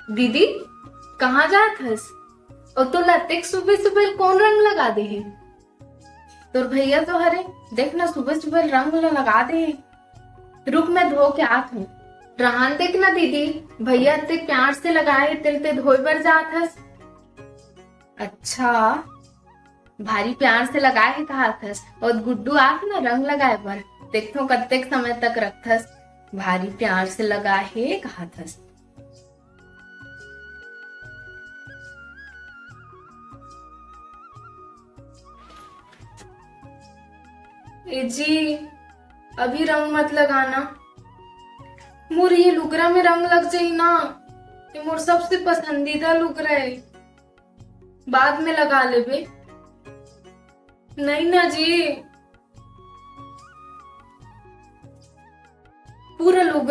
दीदी कहाँ जात हस? और तो लतिक सुबह सुबह कौन रंग लगा दे है? तोर भैया तो हरे देख ना सुबह सुबह रंग लगा दे है। रुक मैं धो के आत हूँ। रहान देख ना दीदी, भैया ते प्यार से लगाए तिल ते धोए बर जात हस। अच्छा, भारी प्यार से लगाए है कहा थस। और गुड्डू आत ना रंग लगाए बर, देखो कत्तेक समय तक रखथस। भारी प्यार से लगाए है कहा थस। ए जी, अभी रंग मत लगाना। मोर ये लुगरा में रंग लग जाई ना, ये मोर सबसे पसंदीदा लुगरा है। बाद में लगा लेबे। नहीं ना जी, पूरा लुगरा